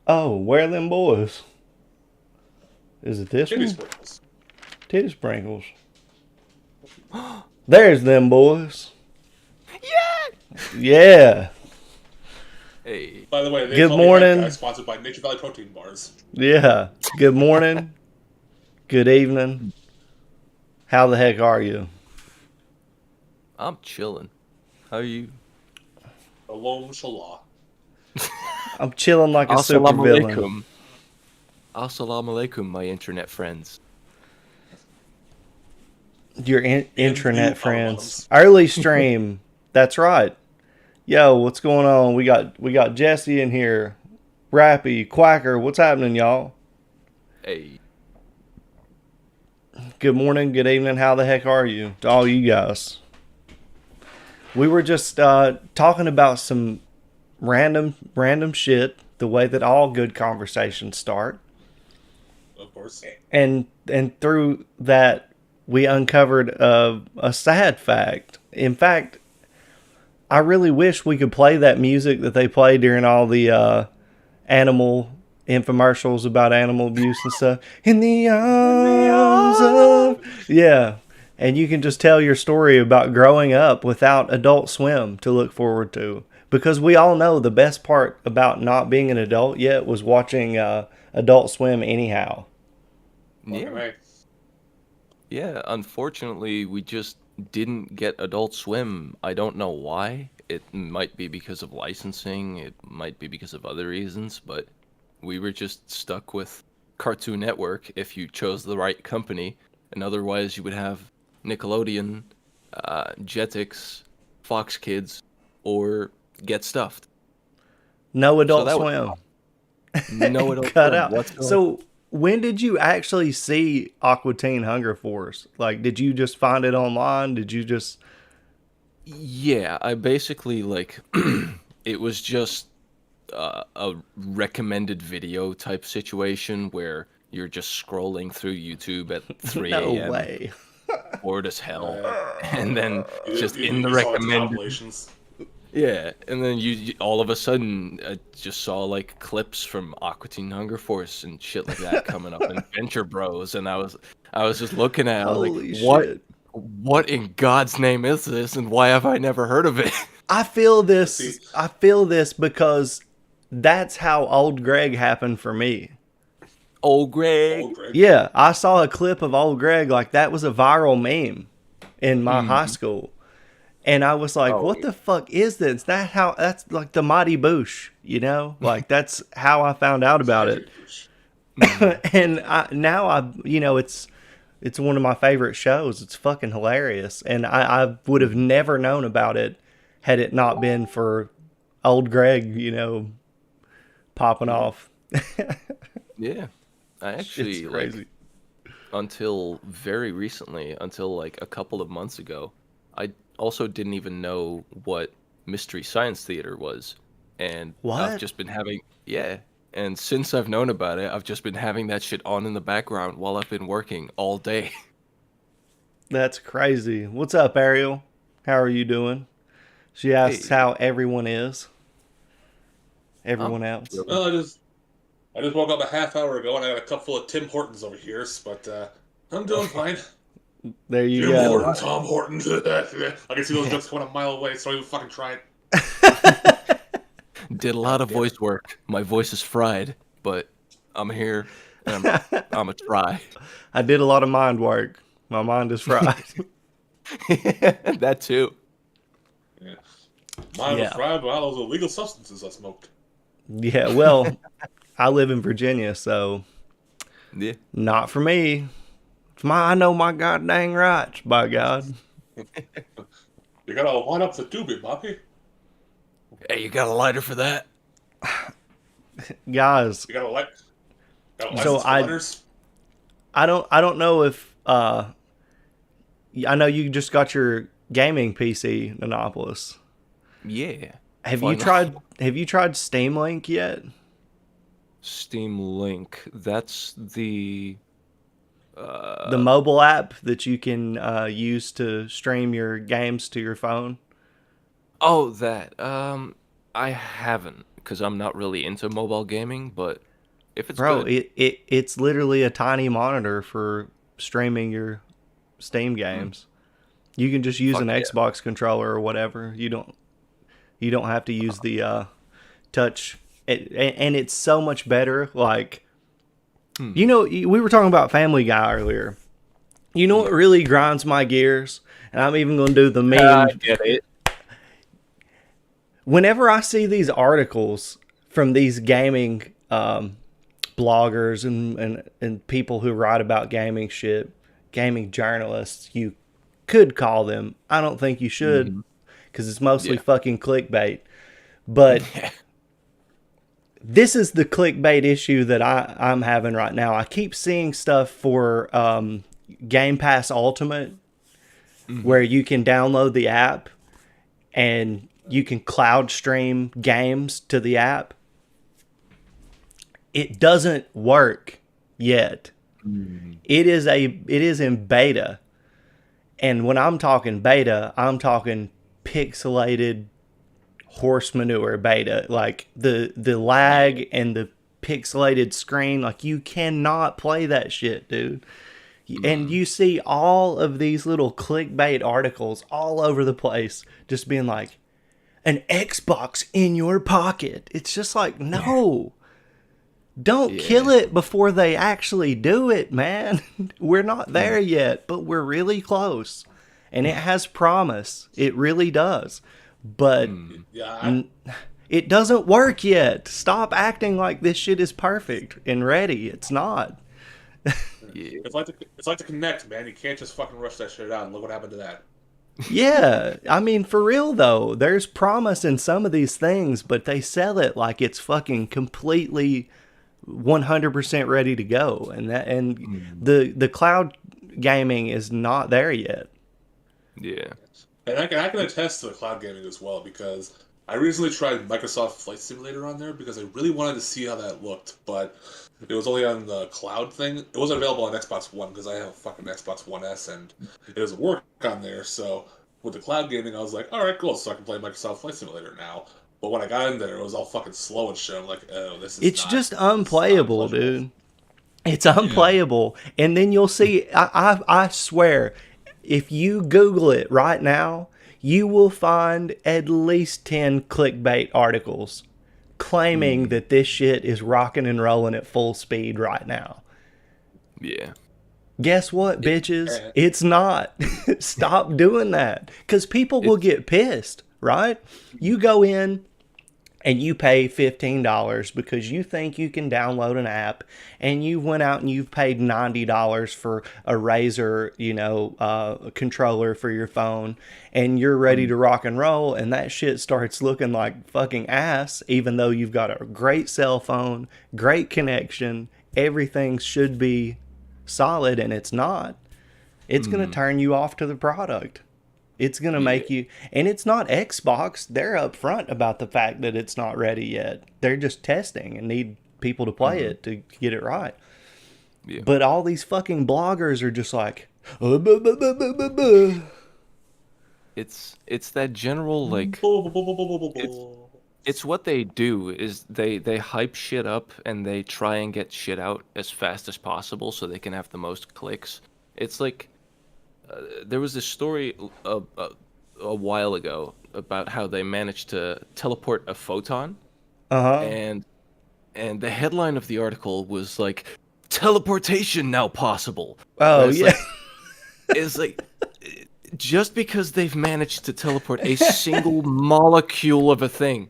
Oh, where are them boys? Is it this Titty one? sprinkles. Titty sprinkles. There's them boys. Yeah. Hey, By the way, they Good call me that morning. guy, sponsored by Nature Valley Protein Bars. Yeah. Good morning. Good evening. How the heck are you? I'm chilling. How are you? Alone Shalah. I'm chilling like a super Assalamu villain. alaikum. Assalamu alaikum, my internet friends. Your intranet you friends. Early stream. That's right. Yo, what's going on? We got Jesse in here. Rappy, Quacker, what's happening, y'all? Hey, Good morning, good evening. How the heck are you? To all you guys. We were just talking about some random shit, the way that all good conversations start. Of course. And through that we uncovered a sad fact. In fact, I really wish we could play that music that they play during all the animal infomercials about animal abuse and stuff. In the arms of... Yeah. And you can just tell your story about growing up without Adult Swim to look forward to. Because we all know the best part about not being an adult yet was watching Adult Swim anyhow. yeah, Right. yeah. Unfortunately, we just didn't get Adult Swim. I don't know why. It might be because of licensing. It might be because of other reasons, but we were just stuck with Cartoon Network if you chose the right company, and otherwise you would have Nickelodeon, Jetix, Fox Kids, or Get Stuffed. No Adult that was Swim. No Adult Cut Swim out. whatsoever. So when did you actually see Aqua Teen Hunger Force? Like, did you just find it online? Did you just... Yeah, I basically like it was just a recommended video type situation where you're just scrolling through YouTube at 3 No a.m. way. bored as hell, and then You- just you- in the you saw, like, recommended, compilations. yeah, and then you all of a sudden just saw like clips from Aqua Teen Hunger Force and shit like that coming up, and Venture Bros, and I was just looking at it, I was Holy like, what? shit. What in God's name is this, and why have I never heard of it? I feel this. See- I feel this because that's how Old Greg happened for me. Old Greg. Oh, Greg. Yeah, I saw a clip of Old Greg, like that was a viral meme in my high school. And I was like, Oh, what yeah. the fuck is this? That's like the Mighty Boosh, you know? Like that's how I found out about it. And it's one of my favorite shows. It's fucking hilarious. And I would have never known about it had it not been for Old Greg, popping off. Yeah. I actually It's crazy. until very recently, until like a couple of months ago, I also didn't even know what Mystery Science Theater was. And I've What? just been having, yeah. And since I've known about it, I've just been having that shit on in the background while I've been working all day. That's crazy. What's up, Ariel? How are you doing? She asks Hey, how everyone is. I'm Everyone else. chilling. Well, I just woke up a half hour ago and I got a cup full of Tim Hortons over here, but I'm doing fine. There you Jim Did a go. Horton, lot. Tom Horton. I can see those jokes coming a mile away, so don't even fucking try it. Did a lot God of damn it. voice work. My voice is fried, but I'm here and I'm a try. I did a lot of mind work. My mind is fried. That too. Yeah. Mine was Yeah. fried by all those illegal substances I smoked. Yeah, well, I live in Virginia, so Yeah. not for me. I know my god dang rights, by God. You gotta line up the doobie, Bobby. Hey, you got a lighter for that? Guys, You got so license for letters. I don't know if I know you just got your gaming PC, Nanopolis. Yeah. Have you tried Steam Link yet? Steam Link. That's the The mobile app that you can use to stream your games to your phone. oh, that. I haven't because I'm not really into mobile gaming, but if it's Bro, good, it's literally a tiny monitor for streaming your Steam games. You can just use fuck an yeah. Xbox controller or whatever. You don't have to use the touch. And it's so much better. Like, you know, we were talking about Family Guy earlier. You know what really grinds my gears? And I'm even going to do the I meme. get it. Whenever I see these articles from these gaming bloggers and people who write about gaming shit, gaming journalists, you could call them. I don't think you should because it's mostly Yeah. fucking clickbait. But this is the clickbait issue that I'm having right now. I keep seeing stuff for Game Pass Ultimate where you can download the app and you can cloud stream games to the app. It doesn't work yet. It is in beta. And when I'm talking beta, I'm talking pixelated horse manure beta. Like the lag and the pixelated screen, like you cannot play that shit, dude. And you see all of these little clickbait articles all over the place just being like, an Xbox in your pocket. It's just like, no. Don't kill it before they actually do it, man. We're not there yet, but we're really close. And it has promise. It really does. But Yeah, it doesn't work yet. Stop acting like this shit is perfect and ready. It's not. Yeah. it's like the Connect, man. You can't just fucking rush that shit out. And look what happened to that. Yeah, I mean, for real though, there's promise in some of these things, but they sell it like it's fucking completely 100% ready to go, and the cloud gaming is not there yet. Yeah. And I can attest to the cloud gaming as well because I recently tried Microsoft Flight Simulator on there because I really wanted to see how that looked, but it was only on the cloud thing. It wasn't available on Xbox One because I have a fucking Xbox One S and it doesn't work on there. So with the cloud gaming, I was like, all right, cool. So I can play Microsoft Flight Simulator now. But when I got in there, it was all fucking slow and shit. I'm like, oh, It's just unplayable, pleasurable. dude. It's unplayable. And then you'll see, I swear, if you Google it right now, you will find at least 10 clickbait articles claiming that this shit is rocking and rolling at full speed right now. Yeah. Guess what, bitches? It's not. Stop doing that. Because people will get pissed, right? You go in and you pay $15 because you think you can download an app, and you went out and you've paid $90 for a Razer, a controller for your phone, and you're ready to rock and roll, and that shit starts looking like fucking ass, even though you've got a great cell phone, great connection, everything should be solid, and it's not. It's going to turn you off to the product. It's going to make you, and it's not Xbox. They're upfront about the fact that it's not ready yet. They're just testing and need people to play it to get it right. Yeah. But all these fucking bloggers are just like, "Oh, buh, buh, buh, buh, buh, buh." It's that general like it's what they do is they hype shit up and they try and get shit out as fast as possible so they can have the most clicks. It's like there was this story a while ago about how they managed to teleport a photon, Uh-huh. and the headline of the article was like, "Teleportation now possible." Oh, It's yeah. like, it's like just because they've managed to teleport a single molecule of a thing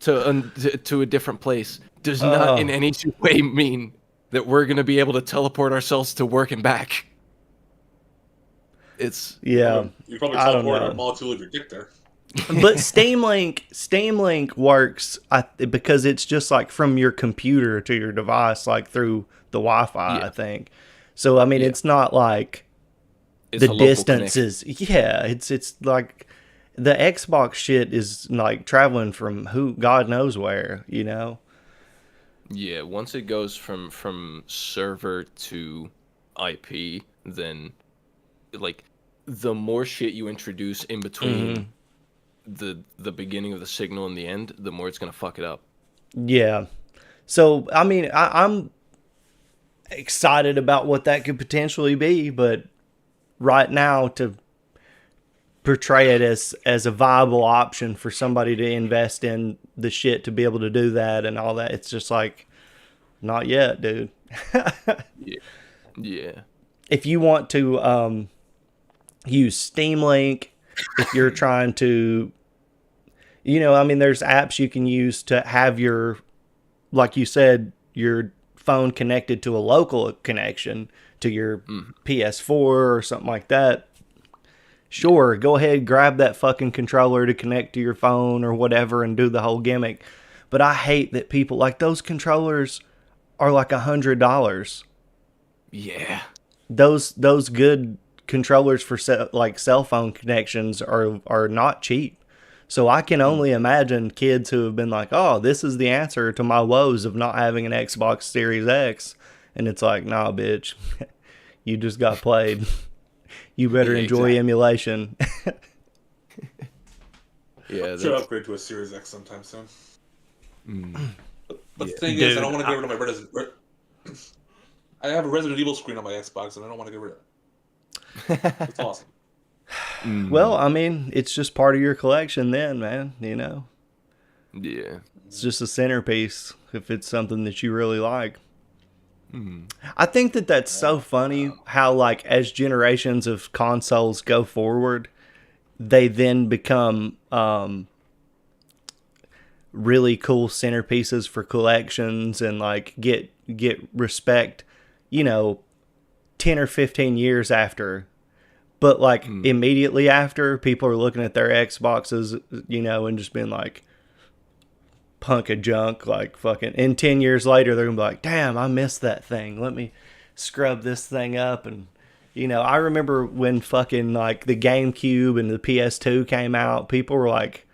to a different place does not in any way mean that we're going to be able to teleport ourselves to work and back. It's Yeah. You probably I don't teleport know. a molecule of your dick there. But Steam Link works because it's just like from your computer to your device, like through the Wi-Fi, Yeah. I think. So I mean, Yeah. it's not like it's the a local distances. Yeah, it's like the Xbox shit is like traveling from God knows where, Yeah, once it goes from server to IP, then like the more shit you introduce in between the beginning of the signal and the end, the more it's gonna fuck it up. Yeah. So I mean, I'm excited about what that could potentially be, but right now to portray it as a viable option for somebody to invest in the shit to be able to do that and all that, it's just like not yet, dude. Yeah. Yeah. If you want to use Steam Link, if you're trying to, I mean, there's apps you can use to have your, like you said, your phone connected to a local connection to your PS4 or something like that. Sure, go ahead, grab that fucking controller to connect to your phone or whatever and do the whole gimmick. But I hate that people, like, those controllers are like $100. Yeah. Those good controllers for cell phone connections are not cheap. So I can only imagine kids who have been like, "Oh, this is the answer to my woes of not having an Xbox Series X," and it's like, "Nah, bitch, you just got played. You better Yeah, enjoy exactly. emulation." Yeah, Should that's, upgrade to a Series X sometime soon. But the Yeah. thing is, I Dude, don't want to get rid of my Resident. I have a Resident Evil screen on my Xbox, and I don't want to get rid of it. It's awesome. Well, I mean, it's just part of your collection then, man. yeah. It's just a centerpiece if it's something that you really like. I think that that's so funny how, like, as generations of consoles go forward, they then become really cool centerpieces for collections and, like, get respect, 10 or 15 years after. But, like, immediately after, people are looking at their Xboxes, and just being like, punk of junk, like fucking. And 10 years later, they're gonna be like, damn, I missed that thing. Let me scrub this thing up. And, I remember when fucking, like, the GameCube and the PS2 came out, people were, like,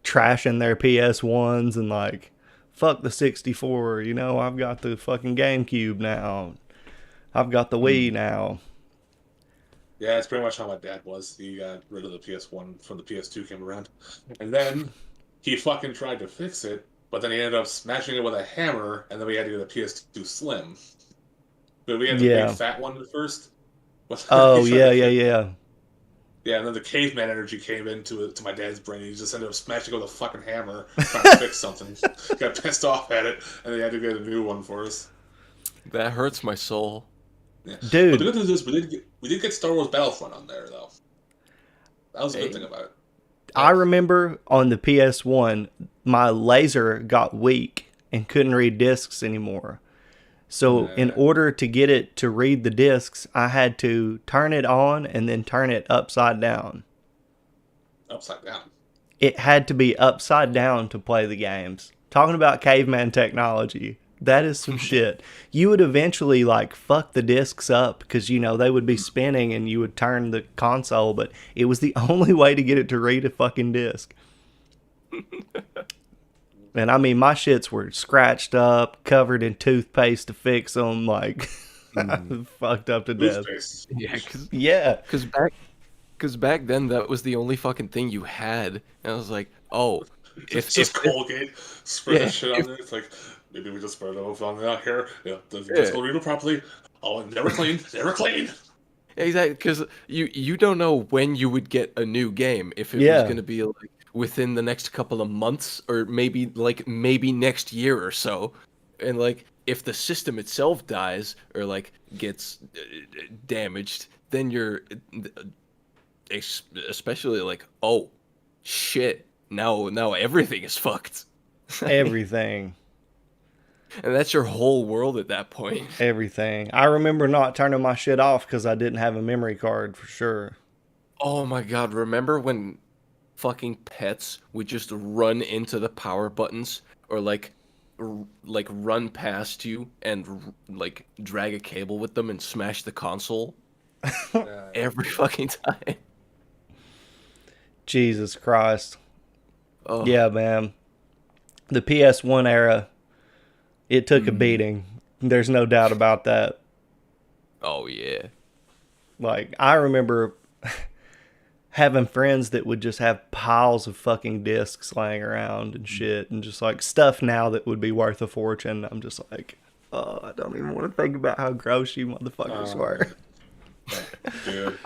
trashing their PS1s and, like, fuck the 64, I've got the fucking GameCube now. I've got the Wii now. Yeah, it's pretty much how my dad was. He got rid of the PS1 when the PS2 came around. And then he fucking tried to fix it, but then he ended up smashing it with a hammer, and then we had to get a PS2 Slim. But we had the Yeah. big fat one at first. But Oh, he tried yeah, to yeah, fix- yeah. Yeah, and then the caveman energy came into my dad's brain. He just ended up smashing it with a fucking hammer, trying to fix something. Got pissed off at it, and they had to get a new one for us. That hurts my soul. Yeah. Dude. But the good news is we did get Star Wars Battlefront on there, though. That was a good thing about it. I remember on the PS1, my laser got weak and couldn't read discs anymore. So in order to get it to read the discs, I had to turn it on and then turn it upside down. Upside down. It had to be upside down to play the games. Talking about caveman technology, that is some shit. You would eventually like fuck the discs up because you know they would be spinning and you would turn the console, but it was the only way to get it to read a fucking disc. And I mean, my shits were scratched up, covered in toothpaste to fix them, like fucked up to death. Toothpaste. Yeah, Yeah, because back then that was the only fucking thing you had, and I was like, oh, It's just Colgate. Spread that shit on there. It's like, maybe we just spread it on out here. Yeah, let's go read it properly. Oh, never clean. Never clean. exactly, because you don't know when you would get a new game, if it Yeah. was going to be like within the next couple of months or maybe next year or so, and like if the system itself dies or like gets damaged, then you're especially like, oh shit, now everything is fucked. everything. And that's your whole world at that point. Everything. I remember not turning my shit off because I didn't have a memory card for sure. Oh my god, remember when fucking pets would just run into the power buttons or like run past you and like drag a cable with them and smash the console every fucking time? Jesus Christ. Oh, Yeah, man. The PS1 era, it took a beating. There's no doubt about that. oh yeah. Like, I remember having friends that would just have piles of fucking discs laying around and shit, and just like stuff now that would be worth a fortune. I'm just like, oh, I don't even want to think about how gross you motherfuckers were. Dude.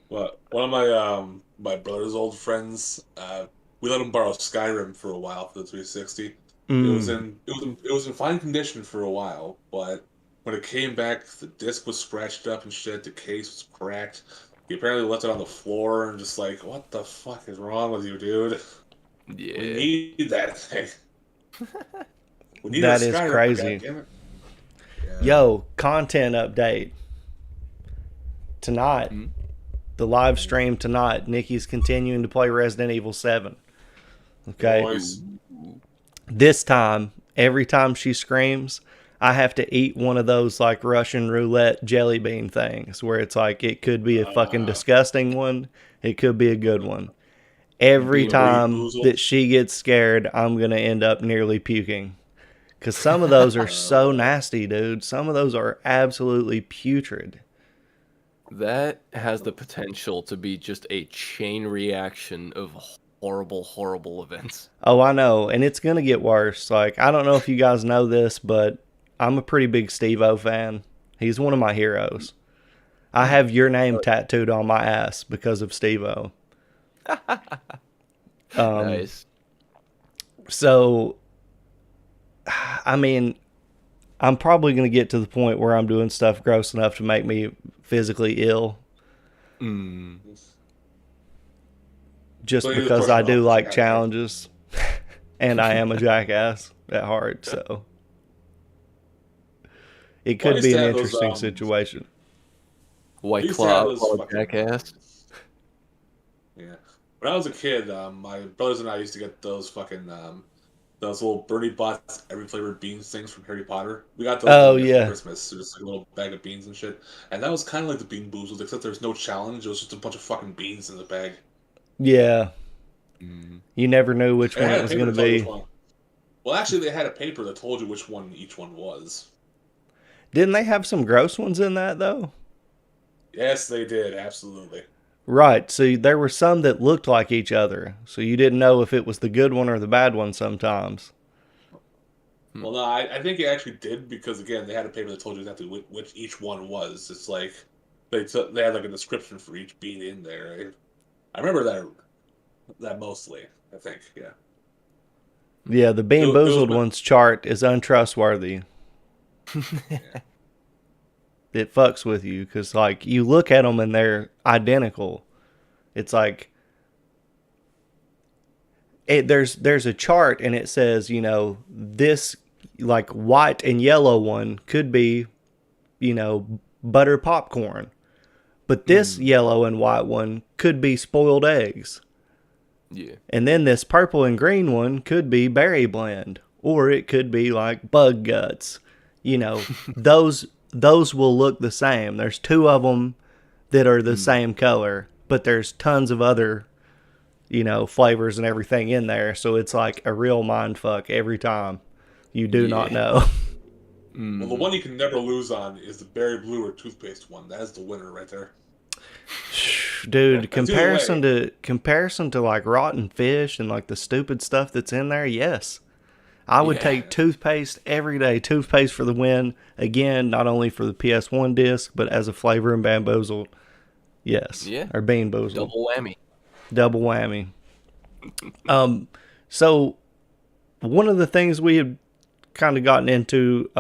Well, one of my brother's old friends, we let him borrow Skyrim for a while for the 360. It was in fine condition for a while, but when it came back, the disc was scratched up and shit. The case was cracked. He apparently left it on the floor and just like, what the fuck is wrong with you, dude? Yeah. We need that thing. We need That a is Skyrim, crazy. goddammit. Yo, content update. Tonight, the live stream tonight, Nikki's continuing to play Resident Evil 7. Okay. Boys. This time, every time she screams, I have to eat one of those like Russian roulette jelly bean things where it's like it could be a fucking disgusting one, it could be a good one. Every time that she gets scared, I'm going to end up nearly puking. Because some of those are so nasty, dude. Some of those are absolutely putrid. That has the potential to be just a chain reaction of horrible, horrible events. Oh, I know. And it's going to get worse. Like, I don't know if you guys know this, but I'm a pretty big Steve-O fan. He's one of my heroes. I have your name tattooed on my ass because of Steve-O. Nice. So, I mean, I'm probably going to get to the point where I'm doing stuff gross enough to make me physically ill. Just So you're because pushing I do off like the challenges. And I am a jackass at heart, so. It could used be to an have those, interesting situation. White used to have Claw, those Claw fucking- jackass. Yeah. When I was a kid, my brothers and I used to get those fucking those little Bernie Bots every flavored beans things from Harry Potter. We got those Oh, for yeah. Christmas. So just like a little bag of beans and shit. And that was kind of like the Bean Boozled, except there's no challenge. It was just a bunch of fucking beans in the bag. Yeah. You never knew which They one had it a was paper going that to told you be. which one. Well, actually, they had a paper that told you which one each one was. Didn't they have some gross ones in that, though? Yes, they did. Absolutely. Right. So there were some that looked like each other. So you didn't know if it was the good one or the bad one sometimes. Well, no, I think it actually did because again they had a paper that told you exactly which each one was. It's like they had like a description for each bean in there. I remember that mostly. I think, yeah. Yeah, the Bean It was Boozled my- one's chart is untrustworthy. It fucks with you because, like, you look at them and they're identical. It's like there's a chart and it says, this like white and yellow one could be, butter popcorn, but this yellow and white one could be spoiled eggs. Yeah. And then this purple and green one could be berry blend, or it could be like bug guts. Those will look the same. There's two of them that are the same color, but there's tons of other, flavors and everything in there. So it's like a real mind fuck every time. You do not know. Well, the one you can never lose on is the berry blue or toothpaste one. That is the winner right there. Dude, comparison to like rotten fish and like the stupid stuff that's in there, yes. I would take toothpaste every day. Toothpaste for the win. Again, not only for the PS1 disc, but as a flavor in Bamboozled. Yes. Yeah. Or Bean Boozled. Double whammy. Double whammy. So one of the things we had kind of gotten into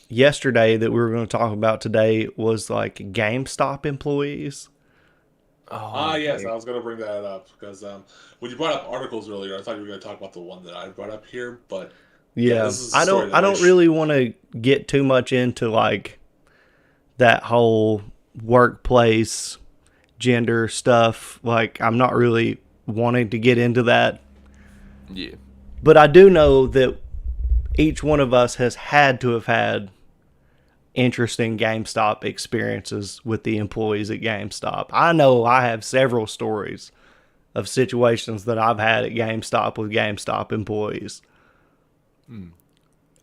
yesterday that we were going to talk about today was like GameStop employees. Yes, I was going to bring that up because when you brought up articles earlier, I thought you were going to talk about the one that I brought up here, but this is I don't really want to get too much into like that whole workplace gender stuff. Like, I'm not really wanting to get into that. Yeah. But I do know that each one of us has had to have had interesting GameStop experiences with the employees at GameStop. I know I have several stories of situations that I've had at GameStop with GameStop employees.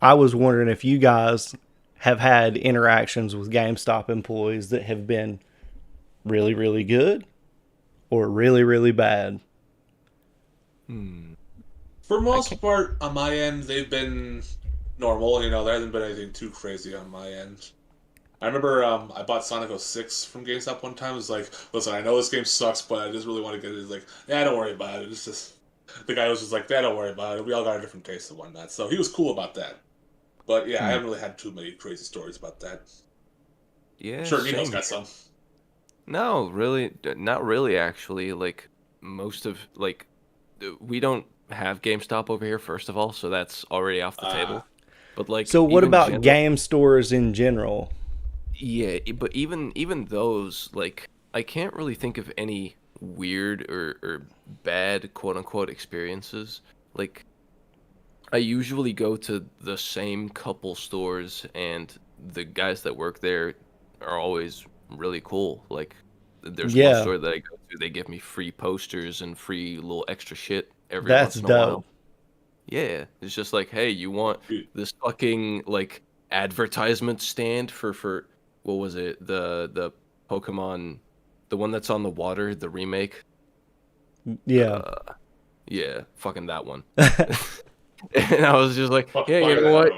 I was wondering if you guys have had interactions with GameStop employees that have been really, really good or really, really bad. For most part, on my end, they've been normal. There hasn't been anything too crazy on my end. I remember I bought Sonic 06 from GameStop one time. It was like, listen, I know this game sucks, but I just really want to get it. He's like, don't worry about it. It's just... The guy was just like, don't worry about it. We all got a different taste and whatnot. So he was cool about that. But I haven't really had too many crazy stories about that. Yeah. Sure, Nino's got some. No, really, not really. Actually, like most of we don't have GameStop over here. First of all, so that's already off the table. But like, so what about game stores in general? Yeah, but even those, like, I can't really think of any weird or bad quote unquote experiences. Like, I usually go to the same couple stores, and the guys that work there are always really cool. Like, there's one store that I go to, they give me free posters and free little extra shit every once in a while. Yeah, it's just like, hey, you want this fucking like advertisement stand for what was it? The Pokemon, the one that's on the water, the remake. Yeah. Yeah, fucking that one. And I was just like, yeah, you know what?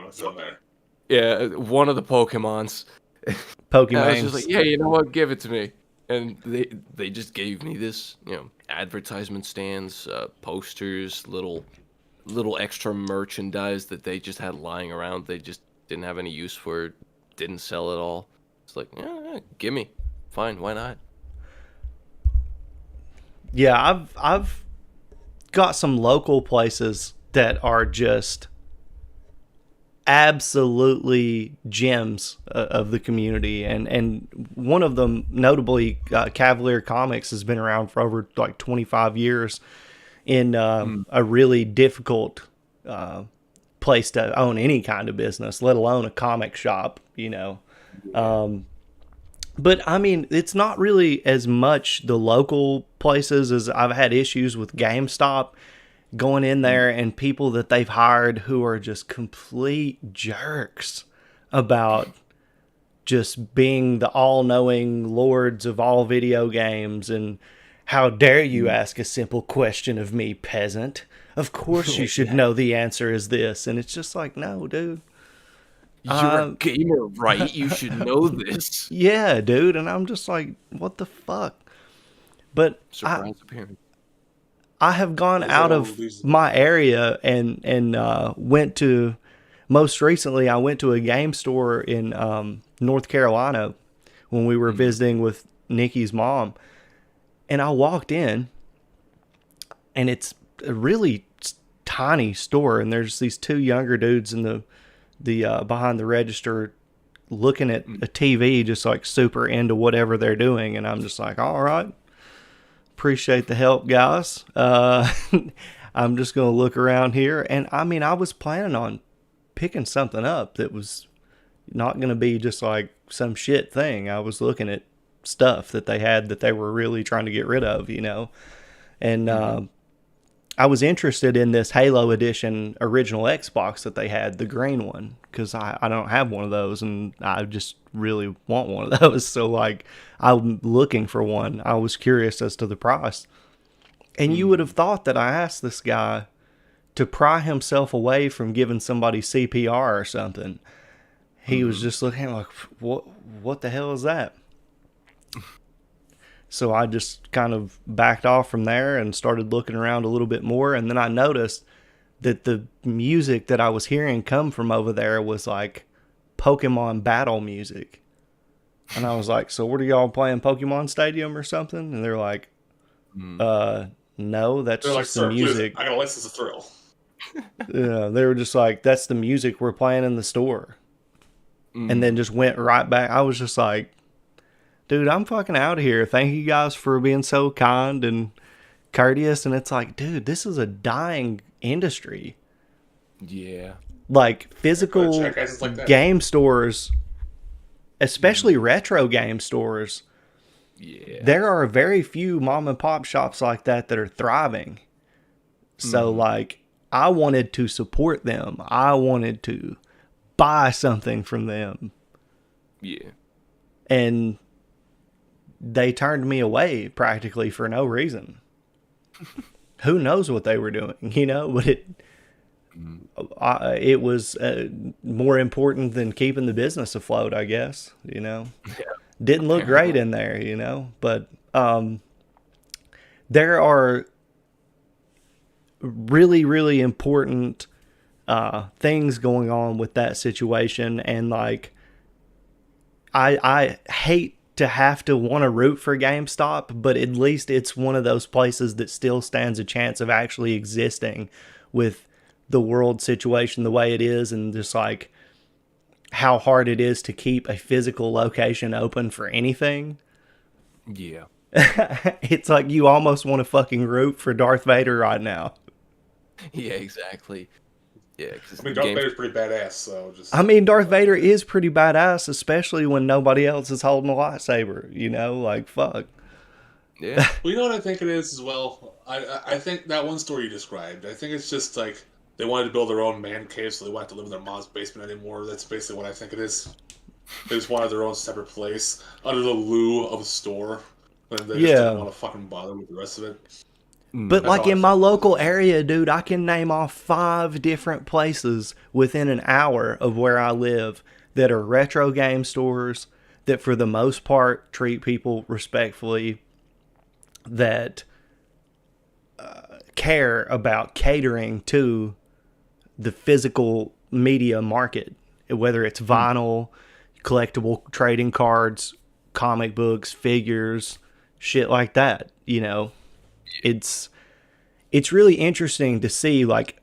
Yeah, one of the Pokemons. Pokemon. I was just like, yeah, you know what? Give it to me. And they just gave me this, advertisement stands, posters, little extra merchandise that they just had lying around. They just didn't have any use for it, didn't sell at all. It's like, yeah, gimme. Fine, why not? Yeah, I've got some local places that are just absolutely gems of the community, and one of them, notably, Cavalier Comics, has been around for over like 25 years in a really difficult place to own any kind of business, let alone a comic shop, but I mean, it's not really as much the local places as I've had issues with GameStop going in there and people that they've hired who are just complete jerks about just being the all-knowing lords of all video games, and how dare you ask a simple question of me, peasant? Of course you should know the answer is this. And it's just like, no, dude. You're a gamer, right? You should know this. Yeah, dude. And I'm just like, what the fuck? But surprise appearance. I have gone out of my area and went to, most recently, I went to a game store in North Carolina when we were visiting with Nikki's mom. And I walked in, and it's a really tiny store, and there's these two younger dudes in the behind the register looking at a TV, just like super into whatever they're doing, and I'm just like, all right, appreciate the help, guys. I'm just gonna look around here, and I mean, I was planning on picking something up that was not gonna be just like some shit thing. I was looking at stuff that they had that they were really trying to get rid of, and I was interested in this Halo Edition original Xbox that they had, the green one, because I don't have one of those, and I just really want one of those. So, like, I'm looking for one. I was curious as to the price. And you would have thought that I asked this guy to pry himself away from giving somebody CPR or something. He was just looking like, what the hell is that? So I just kind of backed off from there and started looking around a little bit more. And then I noticed that the music that I was hearing come from over there was like Pokemon battle music. And I was like, so what are y'all playing, Pokemon Stadium or something? And they're like, no, that's They're like, just the sir, music. please, I got a license to thrill. Yeah, they were just like, that's the music we're playing in the store. And then just went right back. I was just like, dude, I'm fucking out of here. Thank you guys for being so kind and courteous. And it's like, dude, this is a dying industry. Yeah. Like, physical jackasses like that. game stores, especially retro game stores, there are very few mom and pop shops like that are thriving. So, like, I wanted to support them. I wanted to buy something from them. Yeah. And they turned me away practically for no reason. Who knows what they were doing, but it was more important than keeping the business afloat, I guess, Yeah. Didn't look great in there, but there are really, really important things going on with that situation, and like I hate to have to want to root for GameStop, but at least it's one of those places that still stands a chance of actually existing with the world situation the way it is, and just like how hard it is to keep a physical location open for anything. Yeah. It's like you almost want to fucking root for Darth Vader right now. Yeah, exactly. Yeah, I mean, Darth Vader's pretty badass, so just... I mean, Darth Vader is pretty badass, especially when nobody else is holding a lightsaber, like, fuck. Yeah. Well, you know what I think it is as well? I think that one story you described, I think it's just like they wanted to build their own man cave, so they won't have to live in their mom's basement anymore. That's basically what I think it is. They just wanted their own separate place under the lieu of a store, and they just didn't want to fucking bother with the rest of it. But like in my local area, dude, I can name off 5 different places within an hour of where I live that are retro game stores that for the most part treat people respectfully, that care about catering to the physical media market, whether it's vinyl, collectible trading cards, comic books, figures, shit like that, It's really interesting to see like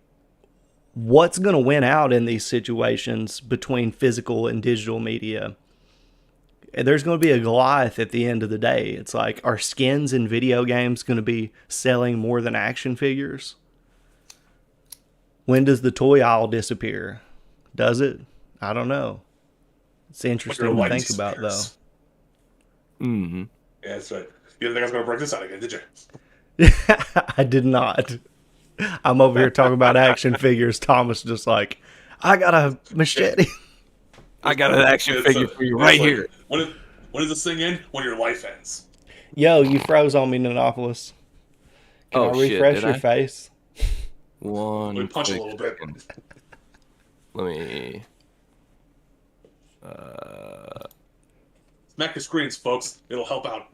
what's going to win out in these situations between physical and digital media. And there's going to be a Goliath at the end of the day. It's like, are skins in video games going to be selling more than action figures? When does the toy aisle disappear? Does it? I don't know. It's interesting to think about, though. Mm-hmm. Yeah, that's right. You didn't think I was going to break this out again, did you? I did not. I'm over here talking about action figures. Thomas just like, I got a machete. I got an action figure for you right here. When does this thing end? When your life ends. Yo, you froze on me, Nanopolis. Can I refresh your face? Let me punch a little bit. Let me... Smack your screens, folks. It'll help out.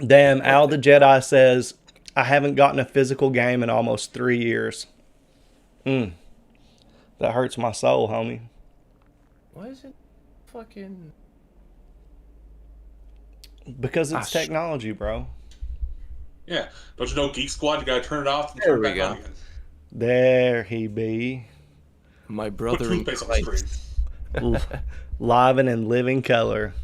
Damn, Al the Jedi says, I haven't gotten a physical game in almost 3 years. That hurts my soul, homie. Why is it fucking... Because it's technology, bro. Yeah. Don't you know Geek Squad? You gotta turn it off and There turn it we back go. on again. There he be. My Put brother in toothpaste on the screen. Christ. Live and in living color.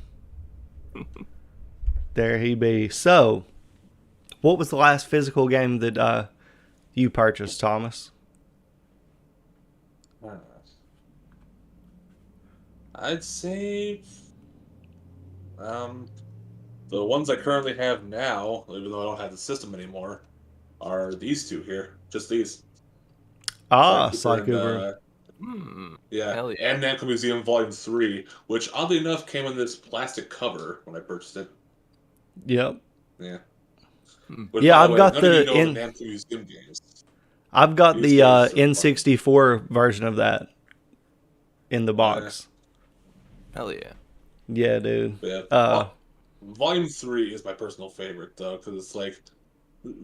There he be. So, what was the last physical game that you purchased, Thomas? I'd say the ones I currently have now, even though I don't have the system anymore, are these two here. Just these. Sly and Cooper. yeah, Hell yeah. and Namco Museum Volume 3, which oddly enough came in this plastic cover when I purchased it. Yep. Yeah. Hmm. Which, Yeah, by I've the way, got none of the you know the Namco Museum games. I've got These the games are N64 version of that in the box. Hell yeah. Yeah, dude. Yeah. Uh, Volume 3 is my personal favorite, though, because it's like,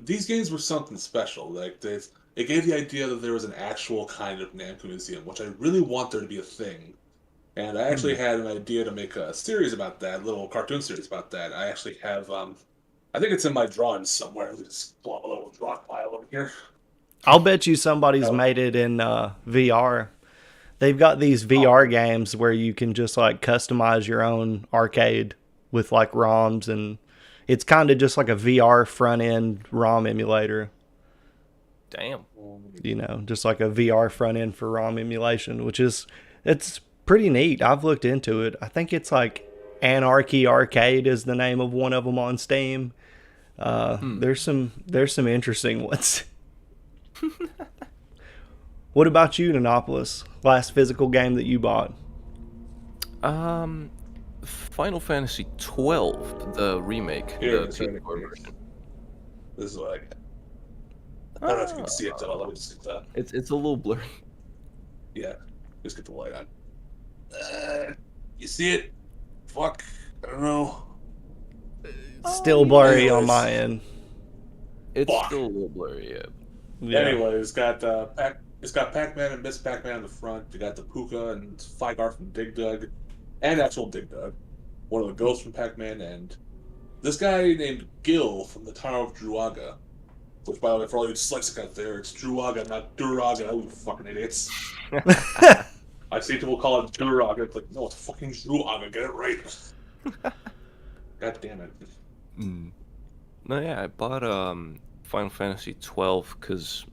these games were something special. Like, it gave the idea that there was an actual kind of Namco Museum, which I really want there to be a thing. And I actually had an idea to make a series about that, a little cartoon series about that. I actually have, I think it's in my drawings somewhere. Let me just pull up a little draw file over here. I'll bet you somebody's Oh. made it in VR. They've got these VR games where you can just like customize your own arcade with like ROMs, and it's kind of just like a VR front end ROM emulator. Damn. You know, just like a VR front end for ROM emulation, it's pretty neat. I've looked into it. I think it's like Anarchy Arcade is the name of one of them on Steam. There's some interesting ones. What about you, Nanopolis? Last physical game that you bought? Final Fantasy 12, the remake, Here, the it's right PS4 here. version. This is what I got. I don't know if you can see it, though. Let me just get the... It's a little blurry. Yeah, just get the light on. You see it? Fuck. I don't know. Still blurry on anyways. my end. It's Fuck. still a little blurry, yeah. Yeah. Anyway, it's got Pac-Man and Miss Pac-Man on the front. You got the Puka and Figar from Dig Dug, and actual Dig Dug. One of the ghosts from Pac-Man, and this guy named Gil from the Tower of Druaga. Which, by the way, for all you dyslexic out there, it's Druaga, not Duraga. You fucking idiots. I see people call it Duraga. It's like, no, it's fucking Druaga. Get it right. God damn it. No, yeah, I bought Final Fantasy 12 because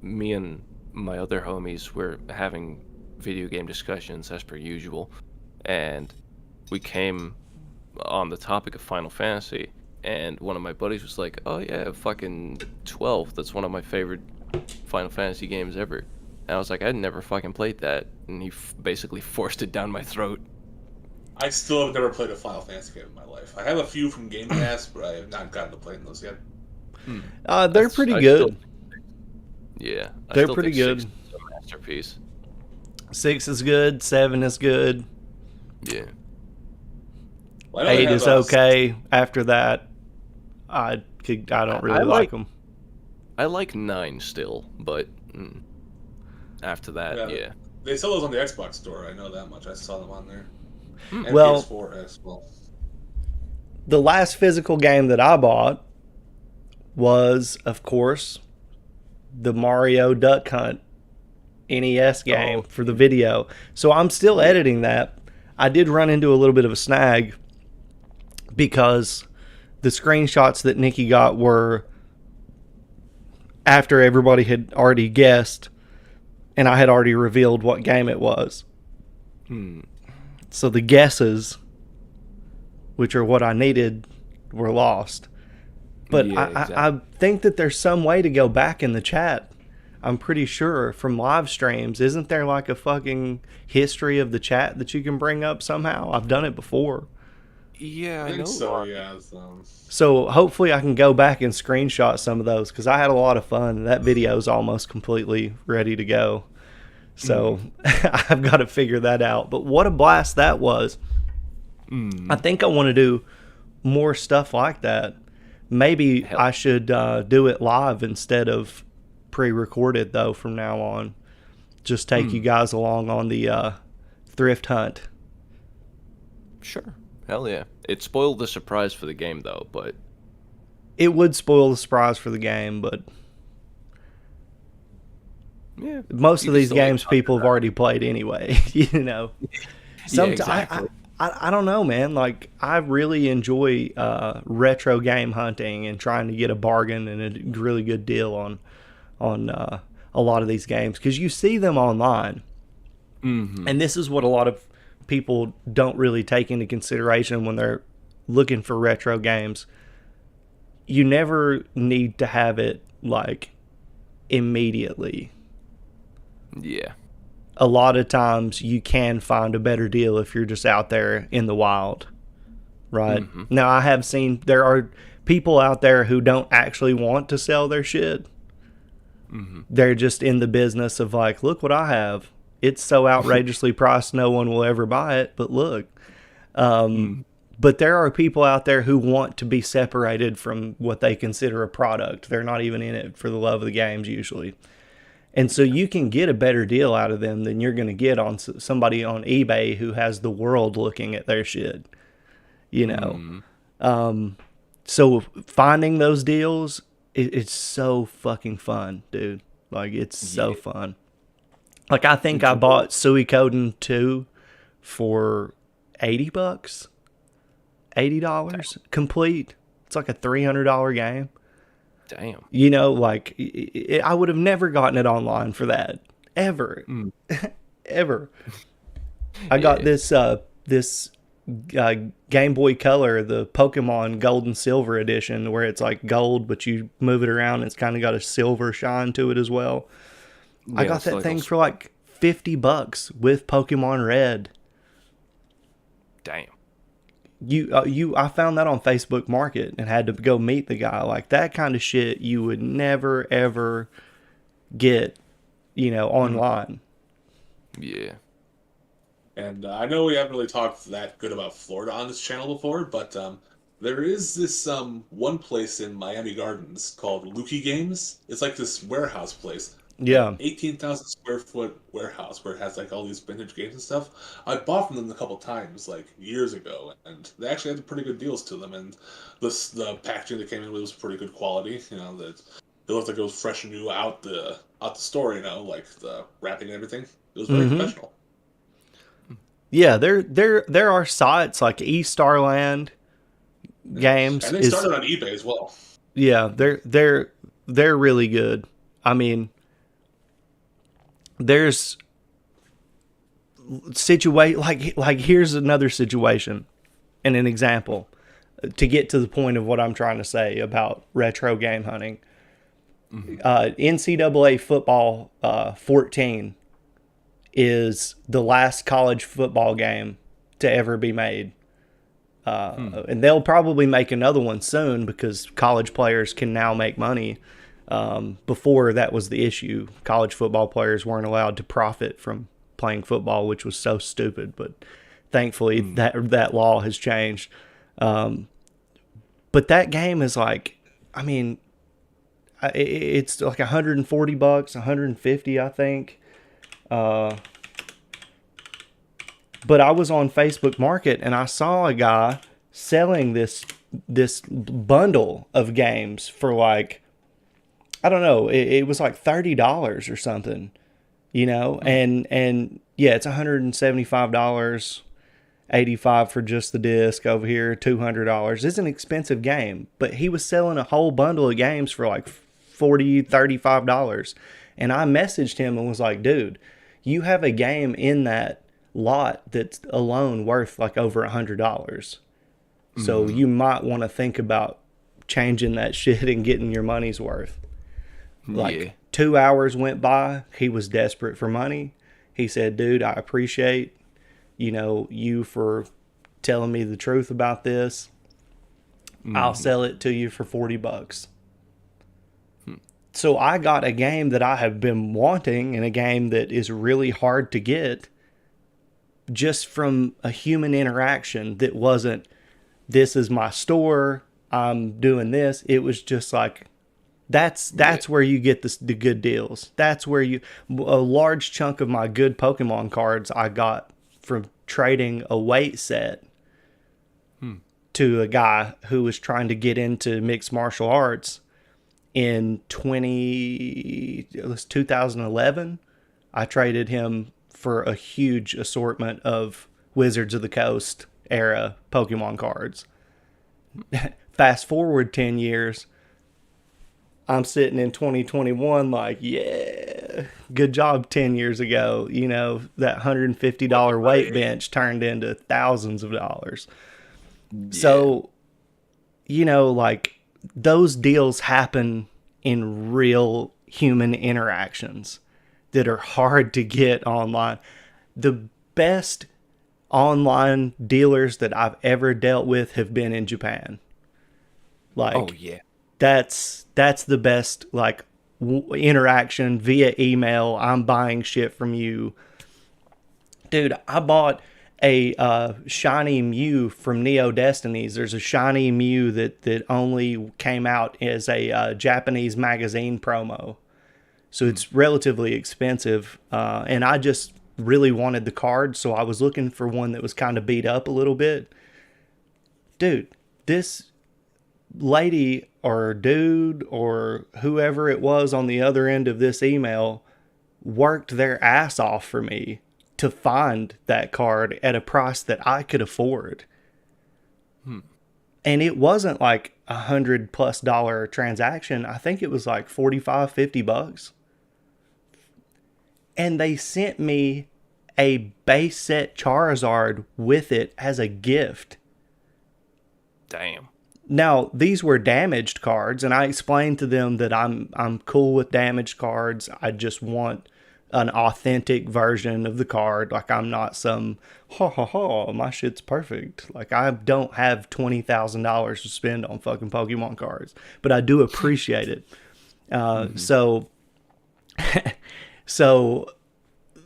me and my other homies were having video game discussions as per usual, and we came on the topic of Final Fantasy, and one of my buddies was like, "Oh yeah, fucking 12. That's one of my favorite Final Fantasy games ever." And I was like, "I'd never fucking played that," and he basically forced it down my throat. I still have never played a Final Fantasy game in my life. I have a few from Game Pass, but I have not gotten to playing those yet. They're pretty good. Yeah, I They're still pretty think good. 6 is a masterpiece. 6 is good. 7 is good. Yeah. Well, I know they 8 have is okay. After that, I don't really I like like- them. I like 9 still, but after that, yeah. They sell those on the Xbox store. I know that much. I saw them on there. And Well- PS4 as well. The last physical game that I bought was, of course, the Mario Duck Hunt NES game for the video. So I'm still editing that. I did run into a little bit of a snag because the screenshots that Nikki got were after everybody had already guessed and I had already revealed what game it was. So the guesses, which are what I needed, were lost. But Yeah, exactly. I think that there's some way to go back in the chat. I'm pretty sure from live streams. Isn't there like a fucking history of the chat that you can bring up somehow? I've done it before. Yeah, I I know. think so, yeah. So hopefully I can go back and screenshot some of those because I had a lot of fun. That video is almost completely ready to go. So I've got to figure that out. But what a blast that was. I think I want to do more stuff like that. Maybe I should do it live instead of pre-recorded, though, from now on. Just take you guys along on the thrift hunt. Sure. Hell yeah. It spoiled the surprise for the game, though, but it would spoil the surprise for the game, but Yeah, most you of can these still, like, games people have already played anyway. You know, yeah, sometimes exactly. I don't know, man. Like I really enjoy retro game hunting and trying to get a bargain and a really good deal on a lot of these games because you see them online, Mm-hmm. and this is what a lot of people don't really take into consideration when they're looking for retro games. You never need to have it like immediately. Yeah. A lot of times you can find a better deal if you're just out there in the wild, right? Mm-hmm. Now, I have seen there are people out there who don't actually want to sell their shit. Mm-hmm. They're just in the business of like, look what I have. It's so outrageously priced, no one will ever buy it. But look, but there are people out there who want to be separated from what they consider a product. They're not even in it for the love of the games usually. And so you can get a better deal out of them than you're going to get on somebody on eBay who has the world looking at their shit, you know. So finding those deals, it's so fucking fun, dude. Like it's so fun. Like I think I bought Suikoden 2 for $80, $80 complete. It's like a $300 game. Damn. You know, like I would have never gotten it online for that ever, ever. I got this Game Boy Color, the Pokemon Gold and Silver edition, where it's like gold, but you move it around, and it's kind of got a silver shine to it as well. I got that thing for like $50 with Pokemon Red. Damn. I found that on Facebook Market and had to go meet the guy. Like that kind of shit you would never ever get, you know, online. Yeah. And I know we haven't really talked that good about Florida on this channel before, but there is this one place in Miami Gardens called Lukey Games. It's like this warehouse place. Yeah. 18,000 square foot warehouse where it has like all these vintage games and stuff. I bought from them a couple times, like years ago, and they actually had pretty good deals to them. And the packaging they came in with was pretty good quality. You know, that it looked like it was fresh and new out the store. You know, like the wrapping and everything. It was very professional. Yeah, there are sites like eStarland Games, and they started on eBay as well. Yeah, they're really good. I mean, there's like here's another situation and an example to get to the point of what I'm trying to say about retro game hunting. NCAA football 14 is the last college football game to ever be made. And they'll probably make another one soon because college players can now make money. Before that was the issue. College football players weren't allowed to profit from playing football, which was so stupid. But thankfully that law has changed. But that game is like, I mean, it's like $140, $150, I think. But I was on Facebook Market and I saw a guy selling this bundle of games for like, I don't know, it was like $30 or something, you know, and yeah, it's $175, $85 for just the disc over here, $200. It's an expensive game, but he was selling a whole bundle of games for like $40, $35. And I messaged him and was like, dude, you have a game in that lot that's alone worth like over $100. So you might want to think about changing that shit and getting your money's worth. Like 2 hours went by. He was desperate for money. He said, dude, I appreciate, you know, you for telling me the truth about this. I'll sell it to you for $40. So I got a game that I have been wanting and a game that is really hard to get just from a human interaction that wasn't, this is my store, I'm doing this. It was just like, that's where you get the good deals. That's where a large chunk of my good Pokemon cards I got from trading a weight set. to a guy who was trying to get into mixed martial arts in 2011. I traded him for a huge assortment of Wizards of the Coast era Pokemon cards. Fast forward 10 years, I'm sitting in 2021 like, yeah, good job 10 years ago. You know, that $150 weight bench turned into thousands of dollars. Yeah. So, you know, like those deals happen in real human interactions that are hard to get online. The best online dealers that I've ever dealt with have been in Japan. Like, Oh yeah. that's the best like interaction via email. I'm buying shit from you, dude. I bought a shiny Mew from Neo Destinies. There's a shiny Mew that only came out as a Japanese magazine promo, so it's relatively expensive. And I just really wanted the card, so I was looking for one that was kind of beat up a little bit. Dude, this lady or dude or whoever it was on the other end of this email worked their ass off for me to find that card at a price that I could afford. And it wasn't like $100+ transaction. I think it was like $45-50. And they sent me a base set Charizard with it as a gift. Damn. Now, these were damaged cards, and I explained to them that I'm cool with damaged cards. I just want an authentic version of the card. Like, I'm not some, my shit's perfect. Like, I don't have $20,000 to spend on fucking Pokemon cards, but I do appreciate it. So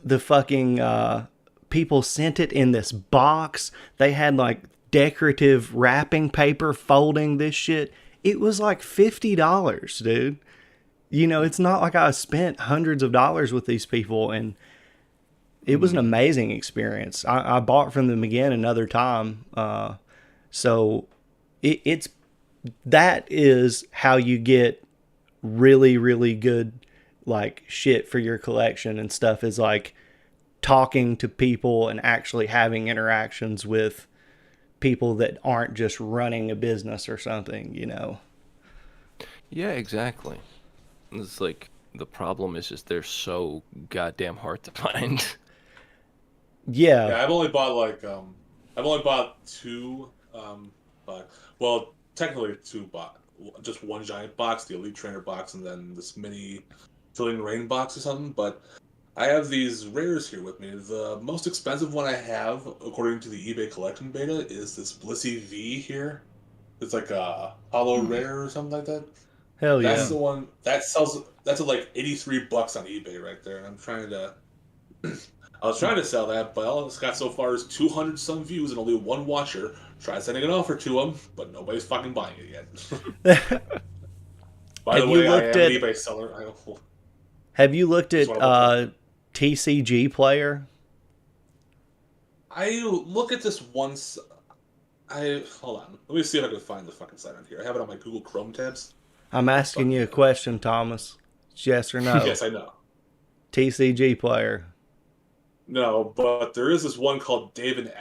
the fucking people sent it in this box. They had like decorative wrapping paper folding this shit. It was like $50, dude. You know, it's not like I spent hundreds of dollars with these people, and it was an amazing experience. I bought from them again another time. So it's that is how you get really, really good like shit for your collection and stuff, is like talking to people and actually having interactions with people that aren't just running a business or something, you know? Yeah, exactly. It's like the problem is just they're so goddamn hard to find. Yeah. Yeah, I've only bought two, but well, technically two, just one giant box, the Elite Trainer box, and then this mini Filling Rain box or something. But I have these rares here with me. The most expensive one I have, according to the eBay collection beta, is this Blissey V here. It's like a hollow rare or something like that. Hell yeah. That's the one that sells. That's at like $83 on eBay right there. And I'm trying to. I was trying to sell that, but all it's got so far is 200 some views and only one watcher. Tried sending an offer to them, but nobody's fucking buying it yet. By the way, I am an eBay seller. Have you looked at TCG Player? I look at this once. Hold on. Let me see if I can find the fucking site on here. I have it on my Google Chrome tabs. I'm asking you a question, Thomas. It's yes or no? Yes, I know. TCG Player. No, but there is this one called David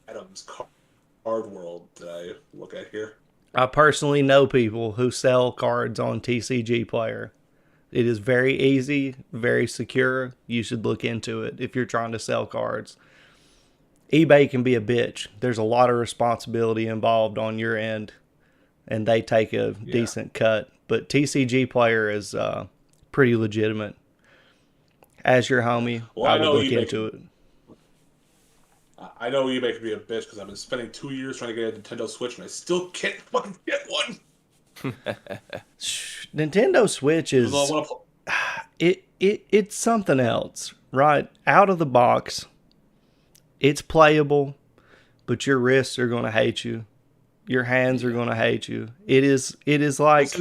Adams Card World that I look at here. I personally know people who sell cards on TCG Player. It is very easy, very secure. You should look into it if you're trying to sell cards. eBay can be a bitch. There's a lot of responsibility involved on your end, and they take a decent cut. But TCG Player is pretty legitimate. As your homie, well, I would look into it. I know eBay can be a bitch because I've been spending 2 years trying to get a Nintendo Switch and I still can't fucking get one. Nintendo Switch is it's something else, right? Out of the box, it's playable, but your wrists are going to hate you. Your hands are going to hate you. It is like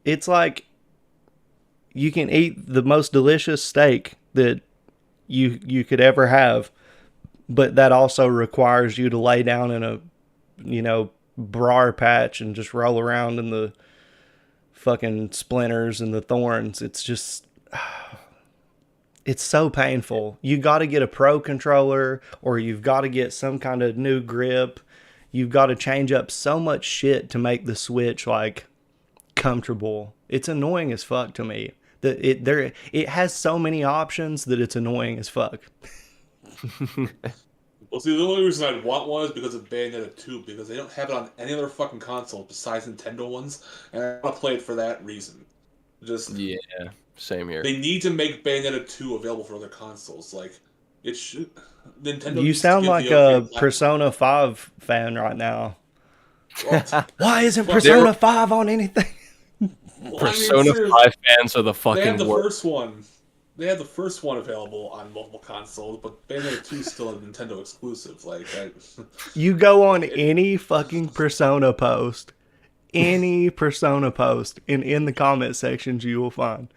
it's like you can eat the most delicious steak that you could ever have, but that also requires you to lay down in a briar patch and just roll around in the fucking splinters and the thorns. It's just, it's so painful. You got to get a pro controller, or you've got to get some kind of new grip. You've got to change up so much shit to make the Switch like comfortable. It's annoying as fuck to me. It has so many options that it's annoying as fuck. Well, see, the only reason I'd want one is because of Bayonetta 2, because they don't have it on any other fucking console besides Nintendo ones, and I want to play it for that reason. Just Yeah, same here. They need to make Bayonetta 2 available for other consoles. Like, it should. Nintendo. You needs to sound give like the okay a platform. Persona 5 fan right now. Well, Why isn't Well, Persona they're- 5 on anything? Persona seriously, 5 fans are the They had fucking the worst. first one. They had the first one available on multiple consoles, but Bayonetta 2 is still a Nintendo exclusive. Like, You go on any fucking Persona post, and in the comment sections you will find,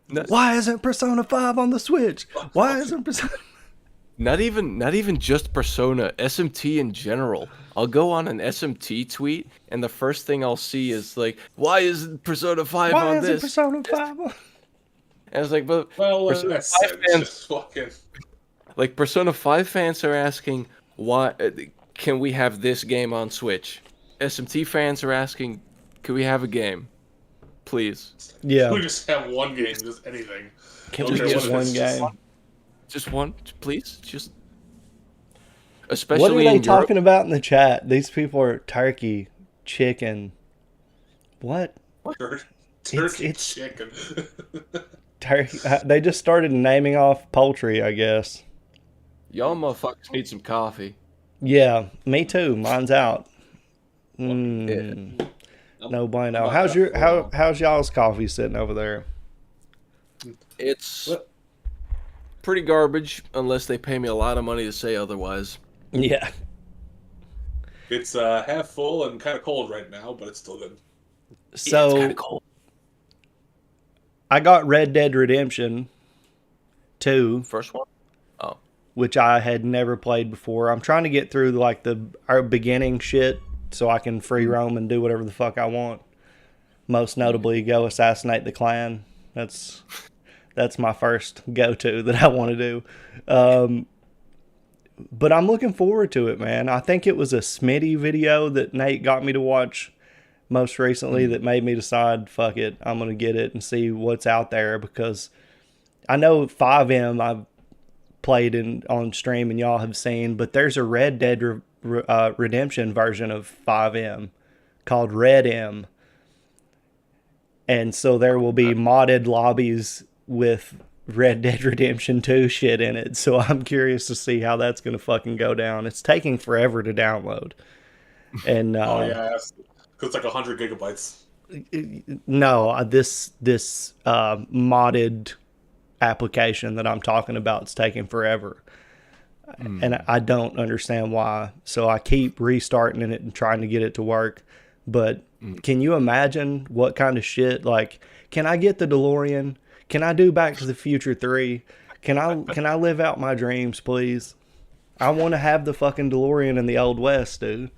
No- why isn't Persona 5 on the Switch? Why isn't Persona... Not even just Persona, SMT in general. I'll go on an SMT tweet, and the first thing I'll see is like, "Why isn't Persona 5 Why on isn't this?" Persona 5 on... And it's like, but well, Persona that's 5 fans, just fucking. like Persona 5 fans are asking, "Why can we have this game on Switch?" SMT fans are asking, "Can we have a game, please? Yeah, We just have one game, just anything. can Okay, we what get if one it's just game? Just one, please, just." What are Especially they in Europe. talking about in the chat? These people are turkey, chicken. What? Turkey it's- chicken. Turkey? They just started naming off poultry, I guess. Y'all motherfuckers need some coffee. Yeah, me too. Mine's out. Yeah. No bueno. I'm How's not how's y'all's coffee sitting over there? It's What? pretty garbage unless they pay me a lot of money to say otherwise. Yeah. It's half full and kind of cold right now, but it's still good. It's So kind of cold. I got Red Dead Redemption 2, First one? Oh. which I had never played before. I'm trying to get through like our beginning shit so I can free roam and do whatever the fuck I want. Most notably, go assassinate the clan. That's my first go-to that I want to do. But I'm looking forward to it, man. I think it was a Smitty video that Nate got me to watch most recently that made me decide, fuck it, I'm going to get it and see what's out there, because I know 5M I've played on stream and y'all have seen, but there's a Red Dead Redemption version of 5M called Red M. And so there will be modded lobbies with Red Dead Redemption 2 shit in it. So I'm curious to see how that's going to fucking go down. It's taking forever to download. And Oh yeah, because it's like 100 gigabytes. no, this modded application that I'm talking about is taking forever. And I don't understand why. So I keep restarting it and trying to get it to work. But can you imagine what kind of shit? Like, can I get the DeLorean? Can I do Back to the Future 3? Can I live out my dreams, please? I want to have the fucking DeLorean in the Old West, dude.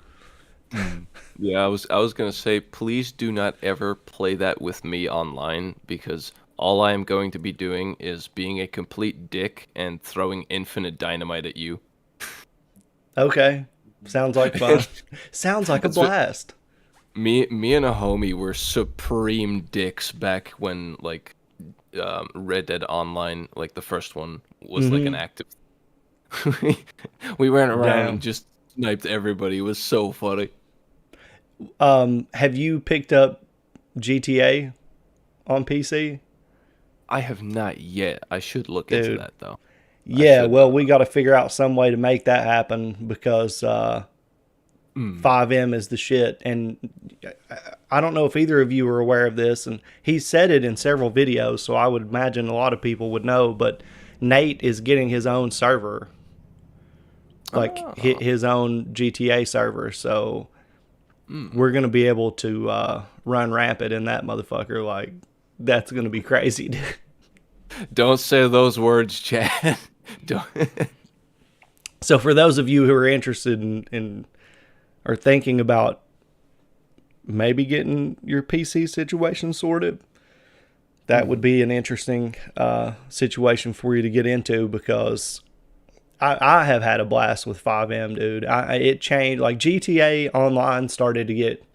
Yeah, I was gonna say, please do not ever play that with me online, because all I am going to be doing is being a complete dick and throwing infinite dynamite at you. Okay. Sounds like fun. Sounds like a That's what- blast. Me and a homie were supreme dicks back when like Red Dead Online, like the first one, was like an active. We ran around Damn. and just sniped everybody. It was so funny. Have you picked up GTA on PC? I have not yet. I should look into Dude. that though. Yeah, should well, know. we got to figure out some way to make that happen, because 5M is the shit. And I don't know if either of you are aware of this, and he said it in several videos, so I would imagine a lot of people would know, but Nate is getting his own server, like his own GTA server, so we're going to be able to run rampant in that motherfucker. Like, that's going to be crazy, dude. Don't say those words, Chad. Don't. So for those of you who are interested in are thinking about maybe getting your PC situation sorted, that would be an interesting situation for you to get into, because I have had a blast with 5M, dude. It changed. Like, GTA Online started to get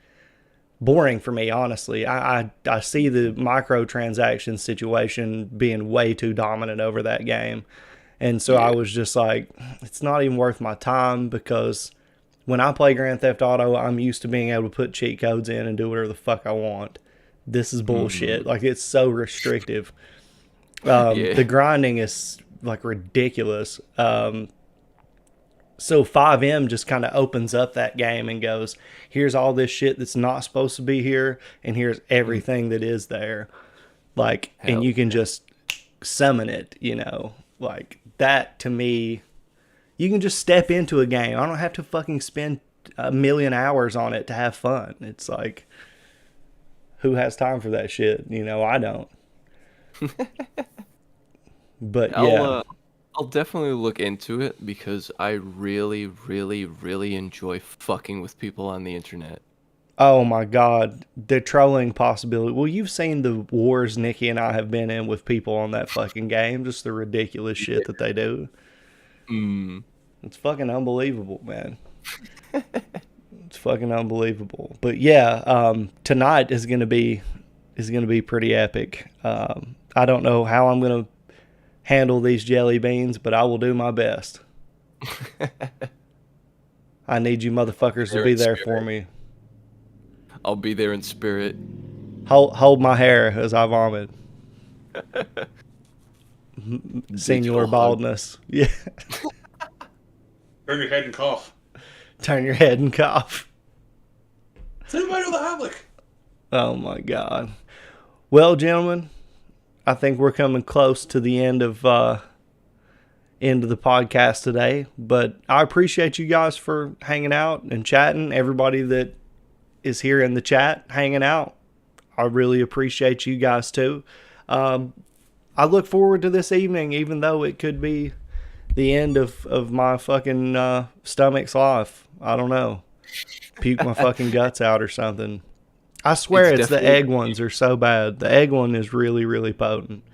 boring for me, honestly. I see the microtransaction situation being way too dominant over that game. And so I was just like, it's not even worth my time, because when I play Grand Theft Auto, I'm used to being able to put cheat codes in and do whatever the fuck I want. This is bullshit. Like, it's so restrictive. The grinding is like ridiculous. So 5M just kind of opens up that game and goes, here's all this shit that's not supposed to be here, and here's everything that is there. Like, and you can just summon it, you know. Like, that to me, you can just step into a game. I don't have to fucking spend a million hours on it to have fun. It's like, who has time for that shit? You know, I don't. But yeah. I'll definitely look into it, because I really, really, really enjoy fucking with people on the internet. Oh my God, the trolling possibility. Well, you've seen the wars Nikki and I have been in with people on that fucking game. Just the ridiculous shit that they do. It's fucking unbelievable, man. It's fucking unbelievable. But yeah, tonight is gonna be pretty epic. I don't know how I'm gonna handle these jelly beans, but I will do my best. I need you motherfuckers to be there for me. I'll be there in spirit. Hold my hair as I vomit. Senior baldness. Yeah. Turn your head and cough. Turn your head and cough. Say goodbye to the Havlik. Oh my God. Well, gentlemen, I think we're coming close to the end of the podcast today, but I appreciate you guys for hanging out and chatting. Everybody that is here in the chat hanging out, I really appreciate you guys too. I look forward to this evening, even though it could be the end of my fucking stomach's life. I don't know. Puke my fucking guts out or something. I swear it's the egg ones are so bad. The egg one is really, really potent.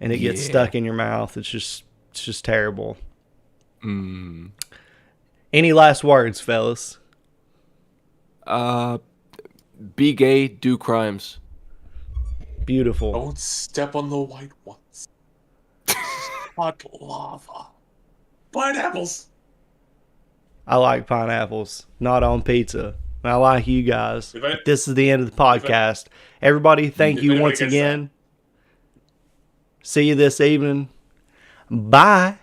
And it gets stuck in your mouth. It's just terrible. Any last words, fellas? Be gay, do crimes. Beautiful. Don't step on the white ones. Hot lava. Pineapples. I like pineapples. Not on pizza. I like you guys. This is the end of the podcast. Everybody, thank you once again. See you this evening. Bye.